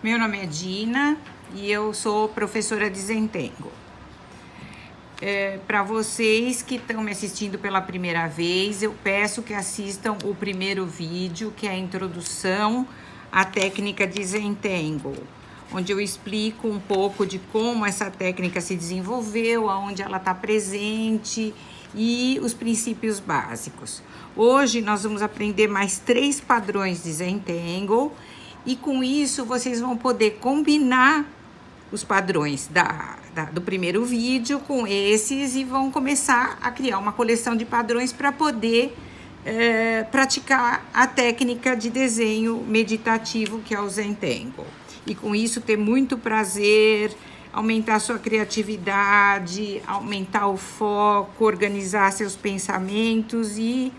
Meu nome é Dina e eu sou professora de Zentangle. Para vocês que estão me assistindo pela primeira vez, eu peço que assistam o primeiro vídeo, que é a introdução à técnica de Zentangle, onde eu explico um pouco de como essa técnica se desenvolveu, aonde ela está presente e os princípios básicos. Hoje nós vamos aprender mais 3 padrões de Zentangle e com isso vocês vão poder combinar os padrões do primeiro vídeo com esses e vão começar a criar uma coleção de padrões para poder praticar a técnica de desenho meditativo que é o Zentangle. E com isso ter muito prazer, aumentar sua criatividade, aumentar o foco, organizar seus pensamentos e,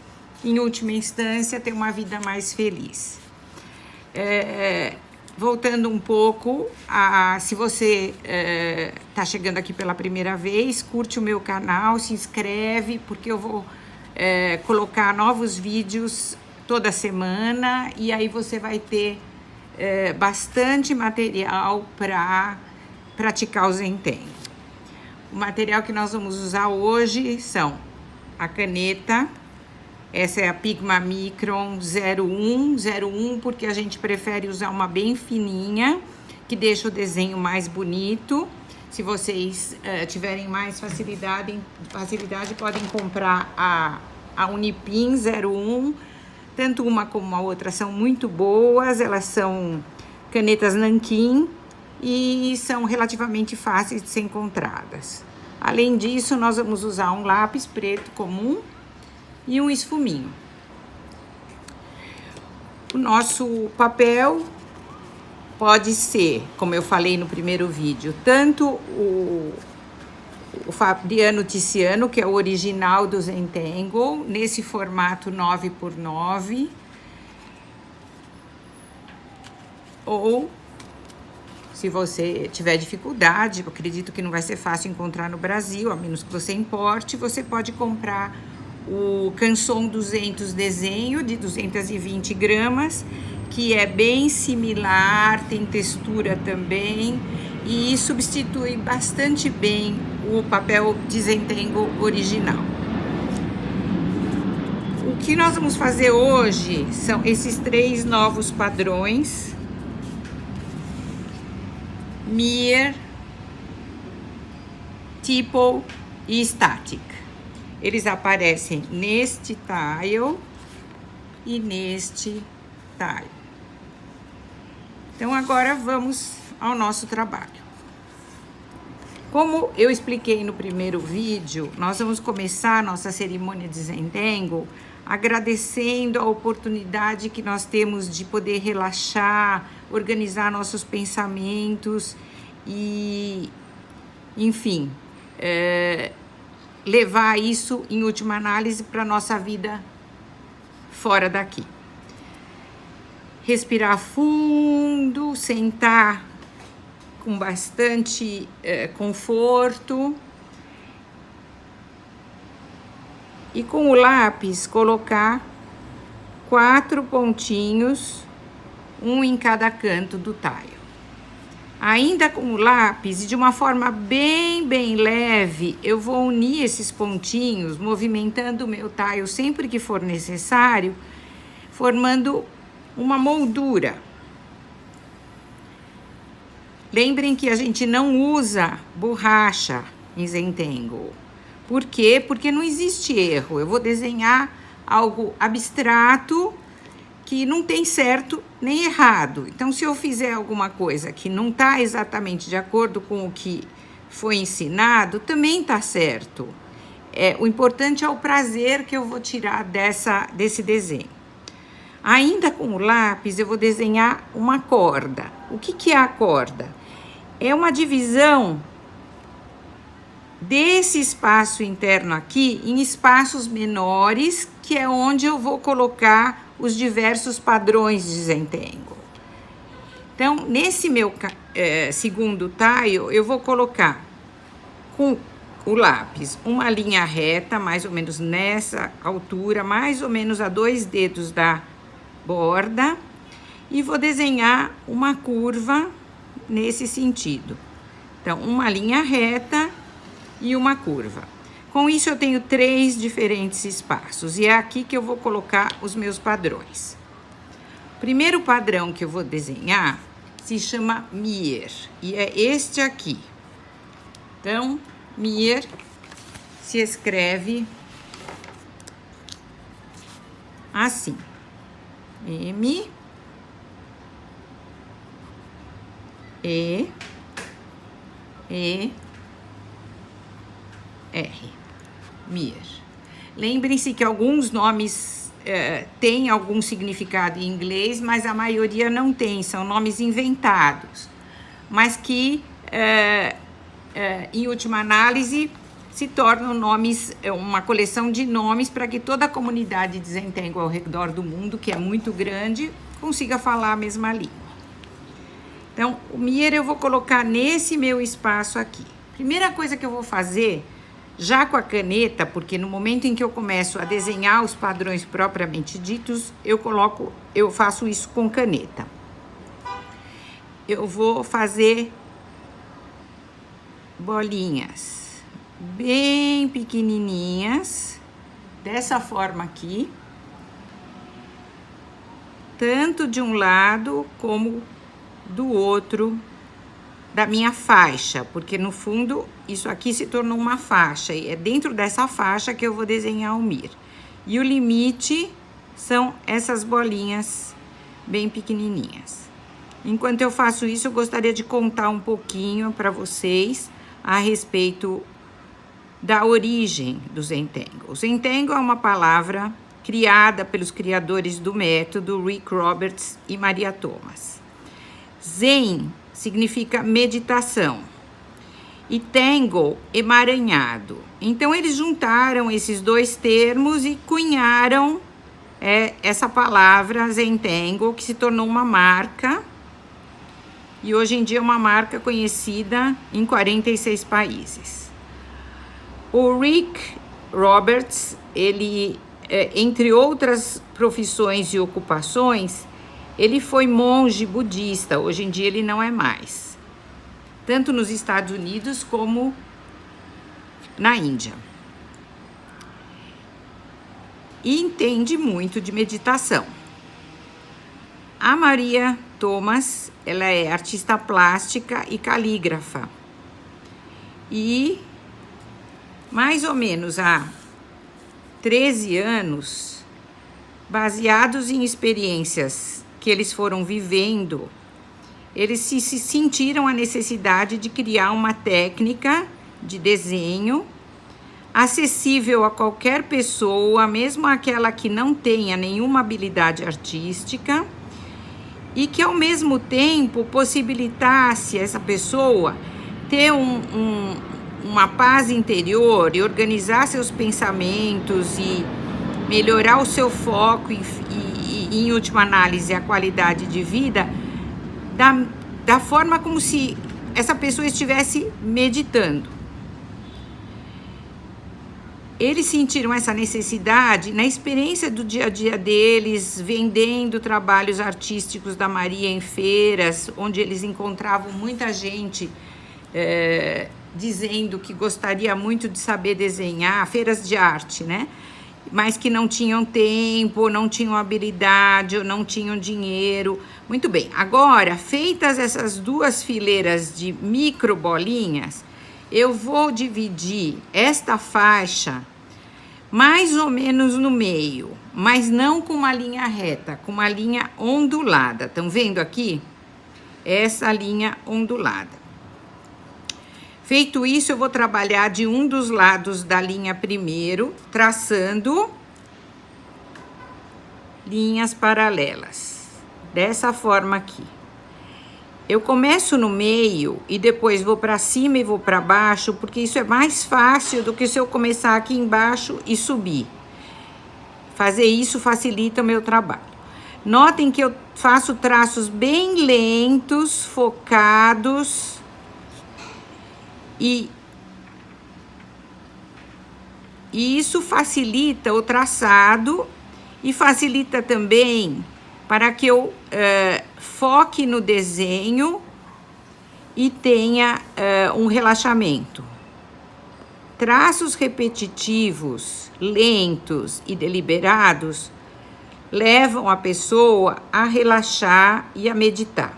em última instância, ter uma vida mais feliz. Voltando um pouco, se você está chegando aqui pela primeira vez, curte o meu canal, se inscreve, porque eu vou colocar novos vídeos toda semana e aí você vai ter bastante material para praticar o Zentangle. O material que nós vamos usar hoje são a caneta. Essa é a Pigma Micron 01, porque a gente prefere usar uma bem fininha, que deixa o desenho mais bonito. Se vocês tiverem mais facilidade, podem comprar a Unipin 01. Tanto uma como a outra são muito boas, elas são canetas nanquim e são relativamente fáceis de ser encontradas. Além disso, nós vamos usar um lápis preto comum e um esfuminho. O nosso papel pode ser, como eu falei no primeiro vídeo, tanto o Fabriano Tiziano, que é o original do Zentangle, nesse formato 9x9, ou, se você tiver dificuldade, eu acredito que não vai ser fácil encontrar no Brasil, a menos que você importe, você pode comprar o Canson 200 desenho de 220 gramas, que é bem similar, tem textura também e substitui bastante bem o papel de Zentangle original. O que nós vamos fazer hoje são esses 3 novos padrões: Mir, Tipo e Static. Eles aparecem neste tile e neste tile. Então, agora vamos ao nosso trabalho. Como eu expliquei no primeiro vídeo, nós vamos começar a nossa cerimônia de Zentangle agradecendo a oportunidade que nós temos de poder relaxar, organizar nossos pensamentos e, enfim, levar isso, em última análise, para a nossa vida fora daqui. Respirar fundo, sentar com bastante conforto e com o lápis colocar 4 pontinhos, um em cada canto do tile. Ainda com o lápis, e de uma forma bem leve, eu vou unir esses pontinhos, movimentando o meu tile sempre que for necessário, formando uma moldura. Lembrem que a gente não usa borracha em Zentangle. Por quê? Porque não existe erro. Eu vou desenhar algo abstrato que não tem certo nem errado. Então, se eu fizer alguma coisa que não está exatamente de acordo com o que foi ensinado, também está certo. O importante é o prazer que eu vou tirar desse desenho. Ainda com o lápis, eu vou desenhar uma corda. O que é a corda? É uma divisão desse espaço interno aqui em espaços menores, que é onde eu vou colocar os diversos padrões de Zentangle. Então, nesse meu segundo tile, eu vou colocar com o lápis uma linha reta, mais ou menos nessa altura, mais ou menos a 2 dedos da borda, e vou desenhar uma curva nesse sentido. Então, uma linha reta e uma curva. Com isso, eu tenho 3 diferentes espaços, e é aqui que eu vou colocar os meus padrões. O primeiro padrão que eu vou desenhar se chama Mir, e é este aqui. Então, Mir se escreve assim. M, E, E, R. Mir. Lembrem-se que alguns nomes têm algum significado em inglês, mas a maioria não tem, são nomes inventados, mas que, em última análise, se tornam nomes, uma coleção de nomes para que toda a comunidade de Zentangle ao redor do mundo, que é muito grande, consiga falar a mesma língua. Então, o Mir eu vou colocar nesse meu espaço aqui. Primeira coisa que eu vou fazer, já com a caneta, porque no momento em que eu começo a desenhar os padrões propriamente ditos, eu faço isso com caneta. Eu vou fazer bolinhas bem pequenininhas, dessa forma aqui, tanto de um lado como do outro da minha faixa, porque no fundo isso aqui se tornou uma faixa, e é dentro dessa faixa que eu vou desenhar o Mir. E o limite são essas bolinhas bem pequenininhas. Enquanto eu faço isso, eu gostaria de contar um pouquinho para vocês a respeito da origem do Zentangle. Zentangle é uma palavra criada pelos criadores do método, Rick Roberts e Maria Thomas. Zen significa meditação e tangle, emaranhado. Então, eles juntaram esses 2 termos e cunharam essa palavra Zentangle, que se tornou uma marca, e hoje em dia é uma marca conhecida em 46 países. O Rick Roberts, ele, entre outras profissões e ocupações, ele foi monge budista, hoje em dia ele não é mais, tanto nos Estados Unidos como na Índia. E entende muito de meditação. A Maria Thomas, ela é artista plástica e calígrafa. E mais ou menos há 13 anos, baseados em experiências que eles foram vivendo, eles se sentiram a necessidade de criar uma técnica de desenho acessível a qualquer pessoa, mesmo aquela que não tenha nenhuma habilidade artística, e que ao mesmo tempo possibilitasse essa pessoa ter uma paz interior e organizar seus pensamentos e melhorar o seu foco e em última análise, a qualidade de vida da forma como se essa pessoa estivesse meditando. Eles sentiram essa necessidade na experiência do dia a dia deles, vendendo trabalhos artísticos da Maria em feiras, onde eles encontravam muita gente dizendo que gostaria muito de saber desenhar, feiras de arte, né? Mas que não tinham tempo, não tinham habilidade, ou não tinham dinheiro. Muito bem, agora, feitas essas 2 fileiras de micro bolinhas, eu vou dividir esta faixa mais ou menos no meio, mas não com uma linha reta, com uma linha ondulada. Estão vendo aqui? Essa linha ondulada. Feito isso, eu vou trabalhar de um dos lados da linha primeiro, traçando linhas paralelas, dessa forma aqui. Eu começo no meio e depois vou para cima e vou para baixo, porque isso é mais fácil do que se eu começar aqui embaixo e subir. Fazer isso facilita o meu trabalho. Notem que eu faço traços bem lentos, focados, e isso facilita o traçado e facilita também para que eu foque no desenho e tenha um relaxamento. Traços repetitivos, lentos e deliberados levam a pessoa a relaxar e a meditar.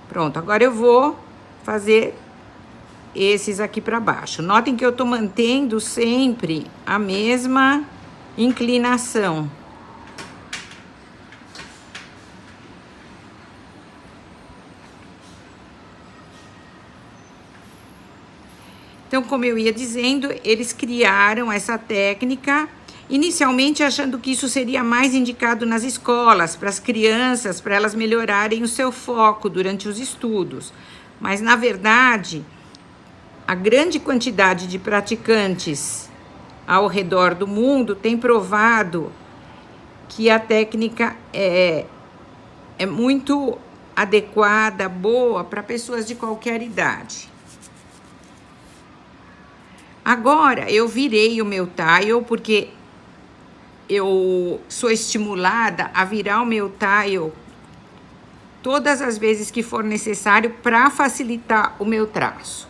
Pronto, agora eu vou fazer esses aqui para baixo. Notem que eu estou mantendo sempre a mesma inclinação. Então, como eu ia dizendo, eles criaram essa técnica, inicialmente achando que isso seria mais indicado nas escolas, para as crianças, para elas melhorarem o seu foco durante os estudos. Mas, na verdade, a grande quantidade de praticantes ao redor do mundo tem provado que a técnica é muito adequada, boa para pessoas de qualquer idade. Agora, eu virei o meu tile porque eu sou estimulada a virar o meu tile todas as vezes que for necessário para facilitar o meu traço.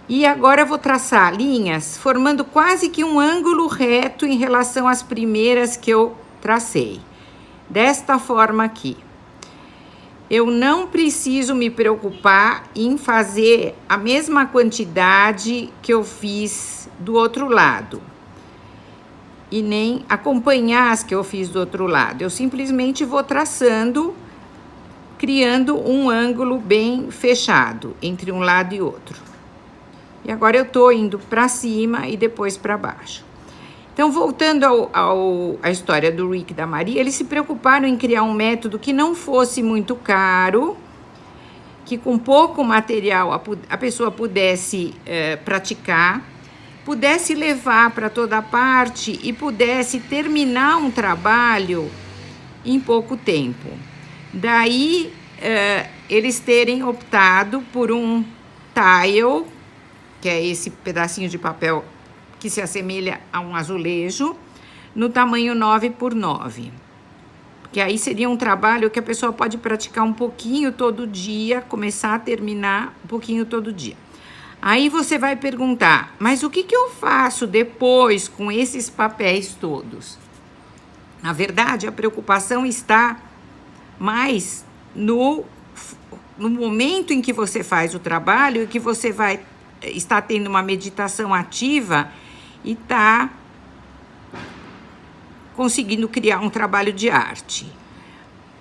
E agora eu vou traçar linhas formando quase que um ângulo reto em relação às primeiras que eu tracei. Desta forma aqui. Eu não preciso me preocupar em fazer a mesma quantidade que eu fiz do outro lado. E nem acompanhar as que eu fiz do outro lado. Eu simplesmente vou traçando, criando um ângulo bem fechado entre um lado e outro. E agora eu tô indo para cima e depois para baixo. Então, voltando à história do Rick e da Maria, eles se preocuparam em criar um método que não fosse muito caro, que com pouco material a pessoa pudesse praticar, pudesse levar para toda parte e pudesse terminar um trabalho em pouco tempo. Daí, eles terem optado por um tile, que é esse pedacinho de papel que se assemelha a um azulejo, no tamanho 9x9. Porque aí seria um trabalho que a pessoa pode praticar um pouquinho todo dia, começar a terminar um pouquinho todo dia. Aí você vai perguntar, mas o que eu faço depois com esses papéis todos? Na verdade, a preocupação está mais no momento em que você faz o trabalho e que você está tendo uma meditação ativa e está conseguindo criar um trabalho de arte.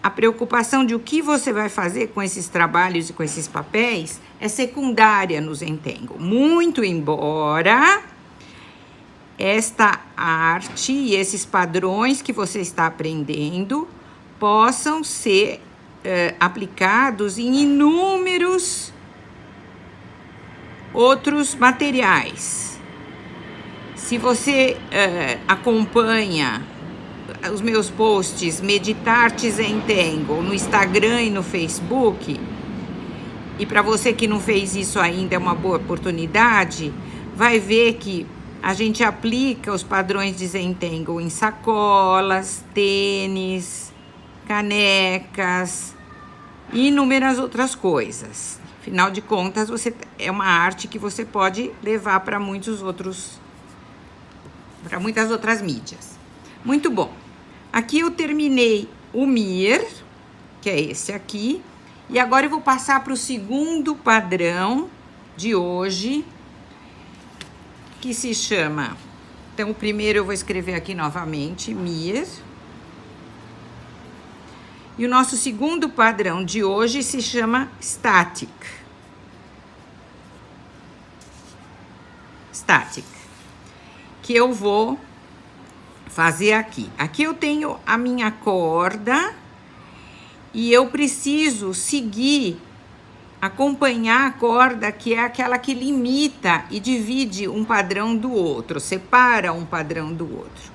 A preocupação de o que você vai fazer com esses trabalhos e com esses papéis é secundária no Zentangle. Muito embora esta arte e esses padrões que você está aprendendo possam ser aplicados em inúmeros outros materiais. Se você acompanha os meus posts Meditar-te Zentangle no Instagram e no Facebook, e para você que não fez isso ainda é uma boa oportunidade, vai ver que a gente aplica os padrões de Zentangle em sacolas, tênis, canecas e inúmeras outras coisas. Afinal de contas, é uma arte que você pode levar para muitas outras mídias. Muito bom. Aqui eu terminei o Mir, que é esse aqui, e agora eu vou passar para o segundo padrão de hoje, que se chama... Então, o primeiro eu vou escrever aqui novamente, Mir. E o nosso segundo padrão de hoje se chama Static. Static. Que eu vou fazer aqui. Aqui eu tenho a minha corda e eu preciso seguir, acompanhar a corda, que é aquela que limita e divide um padrão do outro, separa um padrão do outro.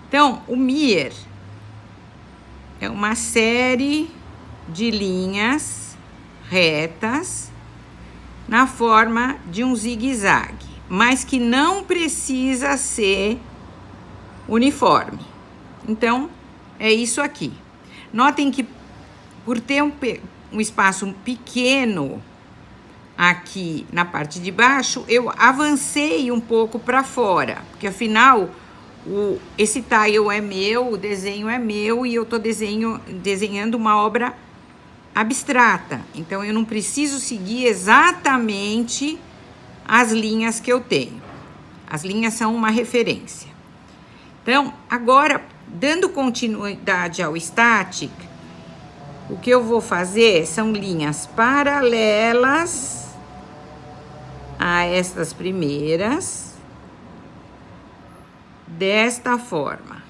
Então, o Mir é uma série de linhas retas na forma de um zigue-zague, mas que não precisa ser uniforme. Então, é isso aqui. Notem que por ter um espaço pequeno aqui na parte de baixo, eu avancei um pouco para fora, porque afinal esse tile é meu, o desenho é meu e eu tô desenhando uma obra abstrata. Então eu não preciso seguir exatamente as linhas que eu tenho. As linhas são uma referência. Então, agora, dando continuidade ao static, o que eu vou fazer são linhas paralelas a estas primeiras, desta forma.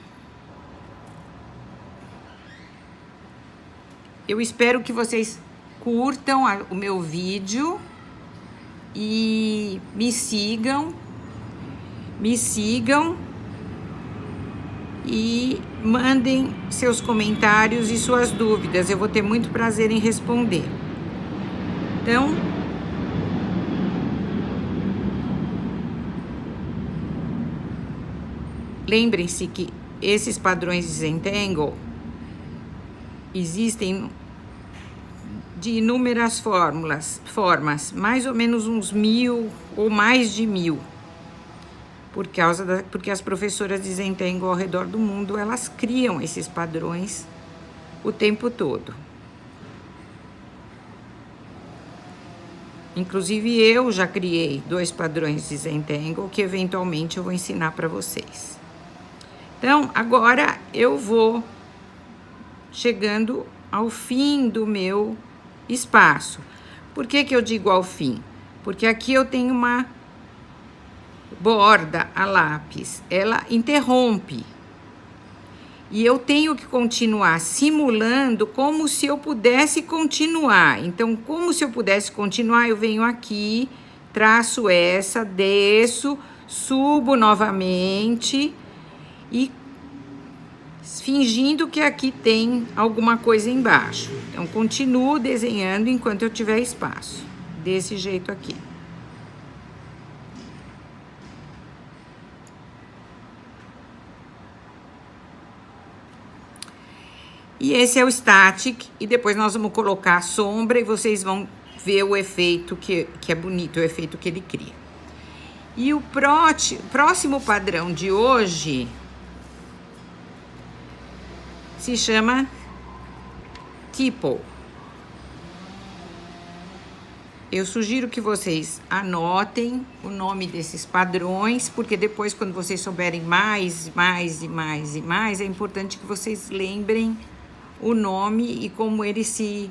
Eu espero que vocês curtam o meu vídeo e me sigam e mandem seus comentários e suas dúvidas. Eu vou ter muito prazer em responder. Então, lembrem-se que esses padrões de Zentangle existem de inúmeras formas, mais ou menos uns 1000 ou mais de 1000. Porque as professoras de Zentangle ao redor do mundo, elas criam esses padrões o tempo todo. Inclusive eu já criei 2 padrões de Zentangle que eventualmente eu vou ensinar para vocês. Então, agora eu vou chegando ao fim do meu espaço. Por que eu digo ao fim? Porque aqui eu tenho uma borda a lápis, ela interrompe. E eu tenho que continuar simulando como se eu pudesse continuar. Então, como se eu pudesse continuar, eu venho aqui, traço essa, desço, subo novamente e fingindo que aqui tem alguma coisa embaixo. Então, continuo desenhando enquanto eu tiver espaço. Desse jeito aqui. E esse é o static, e depois nós vamos colocar a sombra e vocês vão ver o efeito que é bonito, o efeito que ele cria. E o próximo padrão de hoje se chama Tipo. Eu sugiro que vocês anotem o nome desses padrões, porque depois, quando vocês souberem mais, é importante que vocês lembrem o nome e como eles se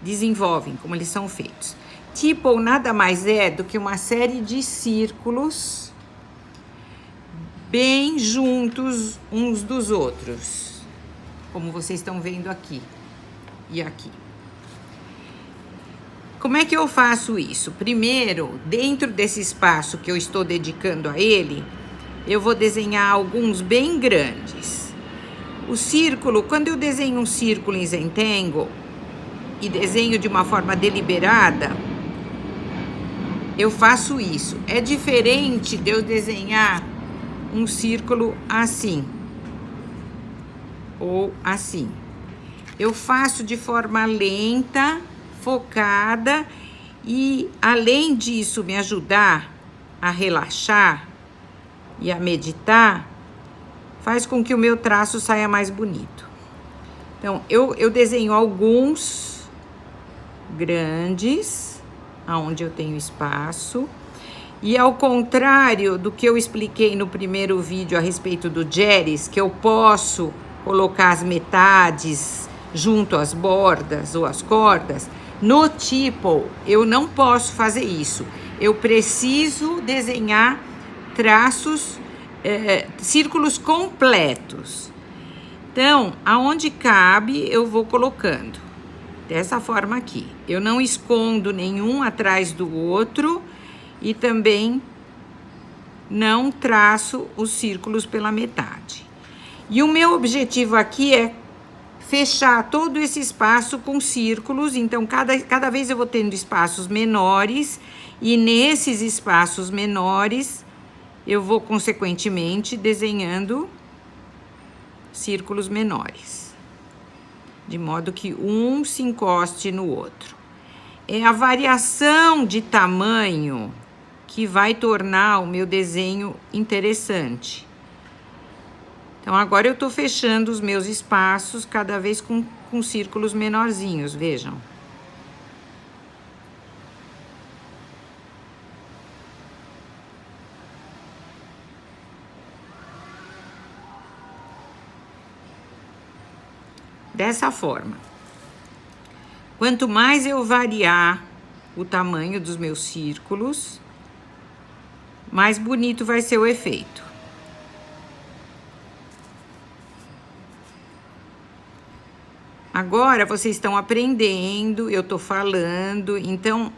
desenvolvem, como eles são feitos. Tipo nada mais é do que uma série de círculos bem juntos uns dos outros, como vocês estão vendo aqui e aqui. Como é que eu faço isso? Primeiro, dentro desse espaço que eu estou dedicando a ele, eu vou desenhar alguns bem grandes. O círculo, quando eu desenho um círculo em Zentangle e desenho de uma forma deliberada, eu faço isso. É diferente de eu desenhar um círculo assim ou assim. Eu faço de forma lenta, focada, e além disso me ajudar a relaxar e a meditar, faz com que o meu traço saia mais bonito. Então, eu desenho alguns grandes, aonde eu tenho espaço, e ao contrário do que eu expliquei no primeiro vídeo a respeito do Jerry's, que eu posso colocar as metades junto às bordas ou às cordas, no Tipo eu não posso fazer isso. Eu preciso desenhar traços, círculos completos. Então, aonde cabe, eu vou colocando. Dessa forma aqui. Eu não escondo nenhum atrás do outro e também não traço os círculos pela metade. E o meu objetivo aqui é fechar todo esse espaço com círculos. Então, cada vez eu vou tendo espaços menores e nesses espaços menores eu vou, consequentemente, desenhando círculos menores. de modo que um se encoste no outro. É a variação de tamanho que vai tornar o meu desenho interessante. Então, agora eu estou fechando os meus espaços cada vez com círculos menorzinhos, vejam. Dessa forma. Quanto mais eu variar o tamanho dos meus círculos, mais bonito vai ser o efeito. Agora vocês estão aprendendo, eu estou falando, então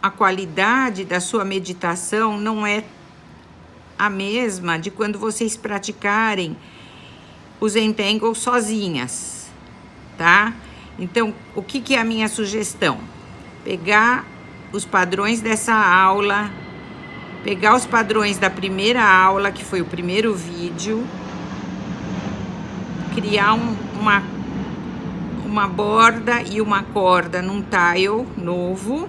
a qualidade da sua meditação não é a mesma de quando vocês praticarem os Zentangle sozinhas, tá? Então, o que é a minha sugestão? Pegar os padrões dessa aula, pegar os padrões da primeira aula, que foi o primeiro vídeo, criar uma borda e uma corda num tile novo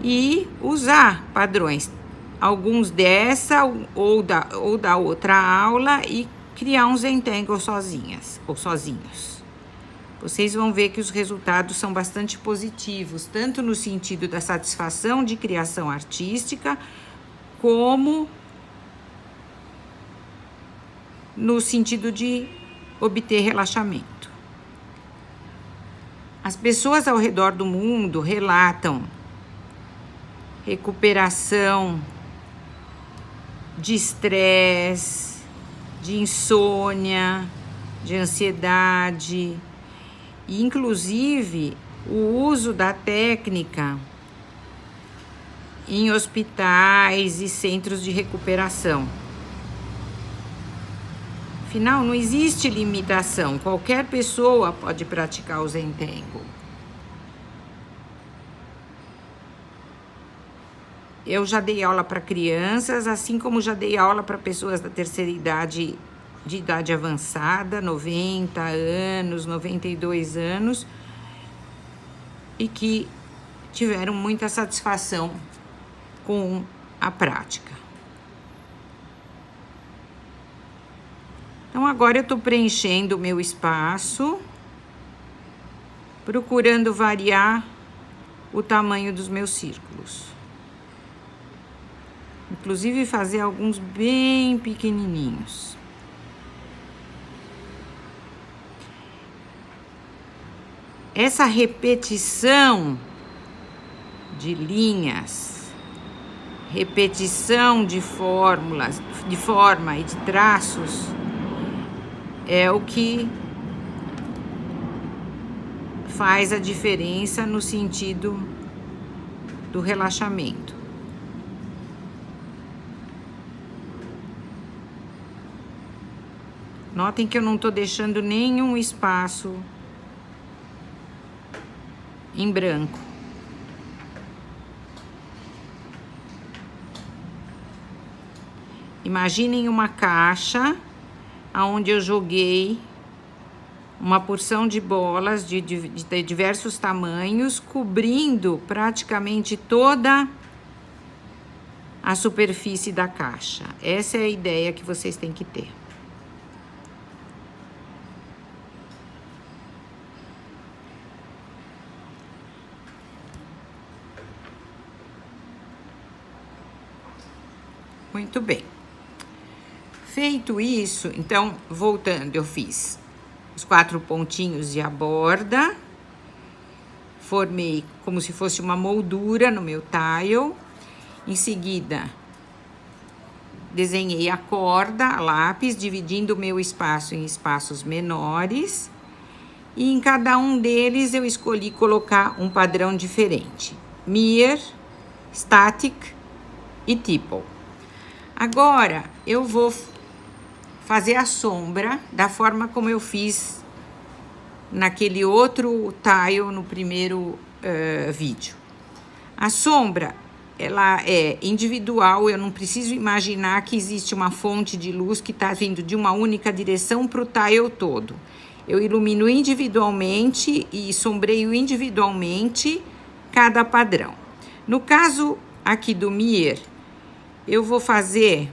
e usar padrões, alguns dessa ou da outra aula e criar um Zentangle sozinhas ou sozinhos. Vocês vão ver que os resultados são bastante positivos, tanto no sentido da satisfação de criação artística, como no sentido de obter relaxamento. As pessoas ao redor do mundo relatam recuperação de estresse, de insônia, de ansiedade, e inclusive o uso da técnica em hospitais e centros de recuperação. Afinal, não existe limitação, qualquer pessoa pode praticar o Zentangle. Eu já dei aula para crianças, assim como já dei aula para pessoas da terceira idade, de idade avançada, 90 anos, 92 anos, e que tiveram muita satisfação com a prática. Então, agora eu estou preenchendo o meu espaço, procurando variar o tamanho dos meus círculos. Inclusive fazer alguns bem pequenininhos. Essa repetição de linhas, repetição de fórmulas, de forma e de traços, é o que faz a diferença no sentido do relaxamento. Notem que eu não estou deixando nenhum espaço em branco. Imaginem uma caixa onde eu joguei uma porção de bolas de diversos tamanhos, cobrindo praticamente toda a superfície da caixa. Essa é a ideia que vocês têm que ter. Muito bem. Feito isso, então, voltando, eu fiz os 4 pontinhos e a borda, formei como se fosse uma moldura no meu tile, em seguida, desenhei a corda a lápis, dividindo o meu espaço em espaços menores, e em cada um deles eu escolhi colocar um padrão diferente, Mirror, Static e Tipple. Agora, eu vou fazer a sombra da forma como eu fiz naquele outro tile no primeiro vídeo. A sombra, ela é individual, eu não preciso imaginar que existe uma fonte de luz que está vindo de uma única direção para o tile todo. eu ilumino individualmente e sombreio individualmente cada padrão. No caso aqui do Mir, eu vou fazer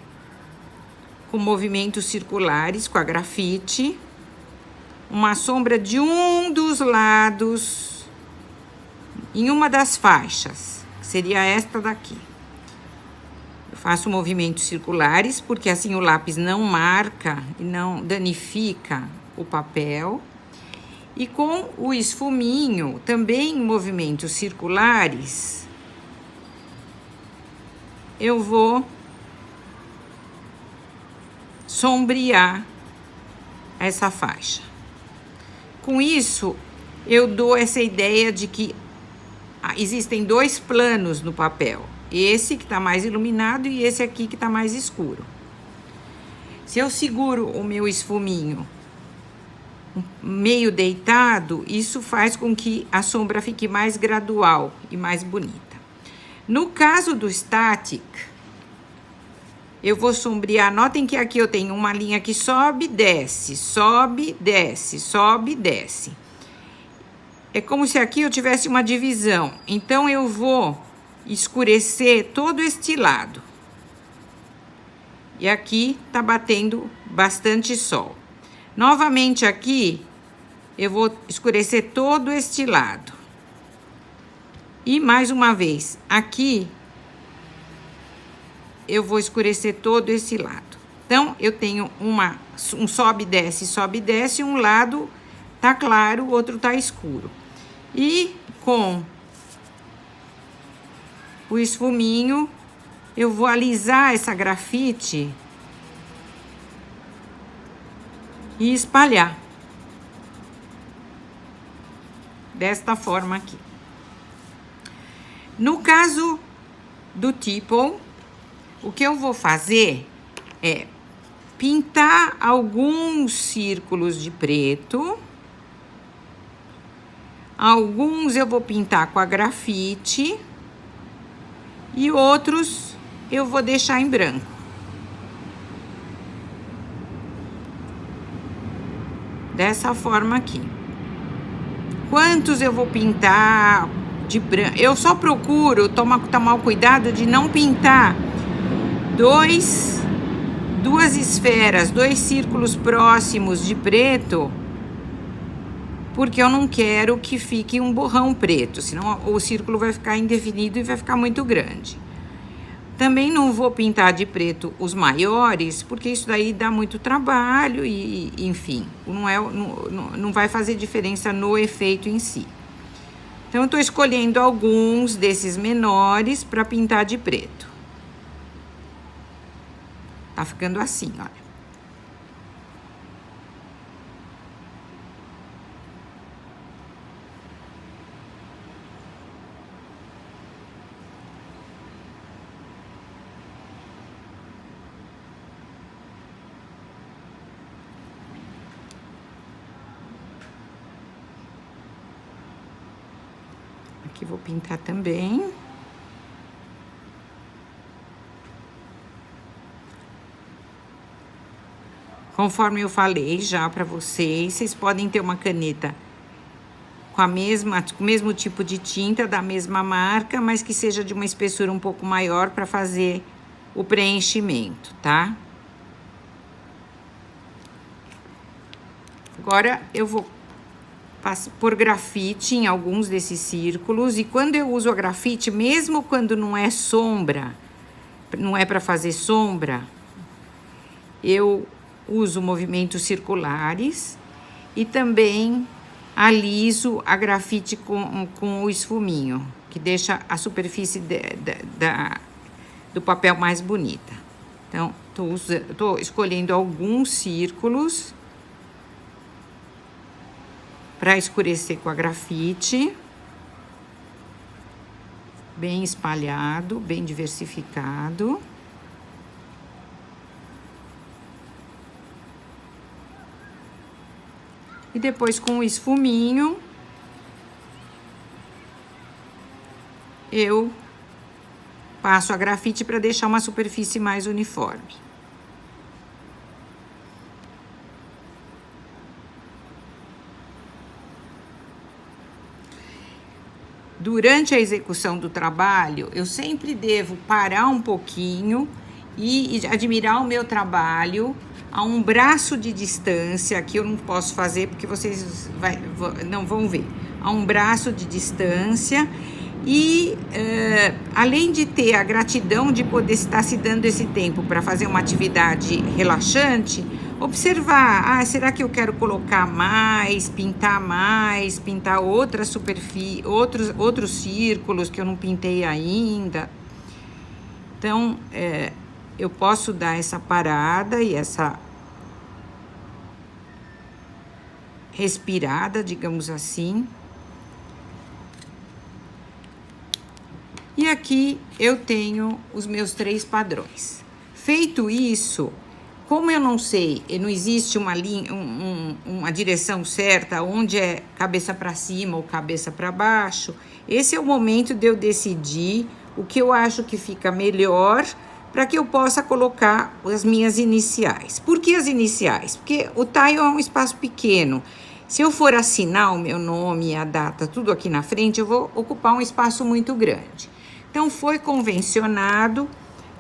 com movimentos circulares, com a grafite, uma sombra de um dos lados em uma das faixas, que seria esta daqui. Eu faço movimentos circulares, porque assim o lápis não marca e não danifica o papel. E com o esfuminho, também em movimentos circulares, eu vou sombrear essa faixa. Com isso, eu dou essa ideia de que existem dois planos no papel. Esse que está mais iluminado e esse aqui que está mais escuro. Se eu seguro o meu esfuminho meio deitado, isso faz com que a sombra fique mais gradual e mais bonita. No caso do Static, eu vou sombrear. Notem que aqui eu tenho uma linha que sobe, desce, sobe, desce, sobe, desce. É como se aqui eu tivesse uma divisão. Então, eu vou escurecer todo este lado. E aqui tá batendo bastante sol. Novamente aqui, eu vou escurecer todo este lado. E mais uma vez, aqui, eu vou escurecer todo esse lado. Então, eu tenho um sobe, desce, um lado tá claro, o outro tá escuro. E com o esfuminho, eu vou alisar essa grafite e espalhar. Desta forma aqui. No caso do Teeple, o que eu vou fazer é pintar alguns círculos de preto. Alguns eu vou pintar com a grafite. E outros eu vou deixar em branco. Dessa forma aqui. Quantos eu vou pintar de branco? Eu só procuro tomar o cuidado de não pintar duas esferas, dois círculos próximos de preto, porque eu não quero que fique um borrão preto, senão o círculo vai ficar indefinido e vai ficar muito grande. Também não vou pintar de preto os maiores, porque isso daí dá muito trabalho e enfim, não vai fazer diferença no efeito em si. Então, eu tô escolhendo alguns desses menores para pintar de preto. Tá ficando assim, olha. Aqui vou pintar também. Conforme eu falei já para vocês, vocês podem ter uma caneta com o mesmo tipo de tinta, da mesma marca, mas que seja de uma espessura um pouco maior para fazer o preenchimento, tá? Agora, eu vou pôr grafite em alguns desses círculos, e quando eu uso a grafite, mesmo quando não é sombra, não é para fazer sombra, eu uso movimentos circulares e também aliso a grafite com o esfuminho, que deixa a superfície do papel mais bonita. Então, tô escolhendo alguns círculos para escurecer com a grafite, bem espalhado, bem diversificado. E depois, com o esfuminho, eu passo a grafite para deixar uma superfície mais uniforme. durante a execução do trabalho, eu sempre devo parar um pouquinho e admirar o meu trabalho a um braço de distância, que eu não posso fazer porque vocês não vão ver, a um braço de distância. E além de ter a gratidão de poder estar se dando esse tempo para fazer uma atividade relaxante, observar, será que eu quero colocar mais, pintar outra superfície, outros círculos que eu não pintei ainda. Então, eu posso dar essa parada e essa respirada, digamos assim. E aqui eu tenho os meus 3 padrões. Feito isso, como eu não sei, não existe uma linha, uma direção certa, onde é cabeça para cima ou cabeça para baixo, esse é o momento de eu decidir o que eu acho que fica melhor para que eu possa colocar as minhas iniciais. Por que as iniciais? Porque o tile é um espaço pequeno. Se eu for assinar o meu nome e a data, tudo aqui na frente, eu vou ocupar um espaço muito grande. Então, foi convencionado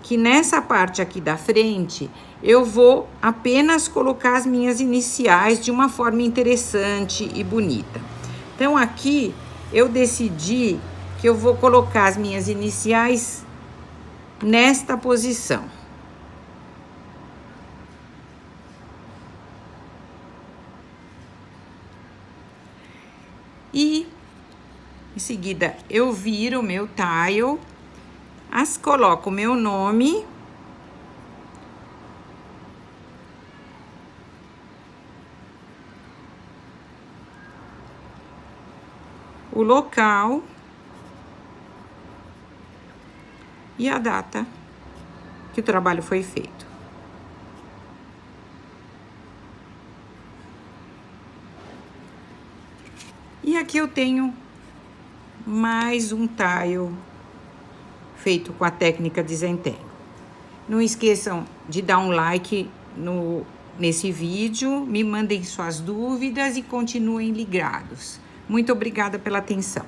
que nessa parte aqui da frente, eu vou apenas colocar as minhas iniciais de uma forma interessante e bonita. Então, aqui, eu decidi que eu vou colocar as minhas iniciais nesta posição. E, em seguida, eu viro o meu tile, coloco o meu nome, o local e a data que o trabalho foi feito. E aqui eu tenho mais um tile feito com a técnica de Zentangle. Não esqueçam de dar um like nesse vídeo, me mandem suas dúvidas e continuem ligados. Muito obrigada pela atenção.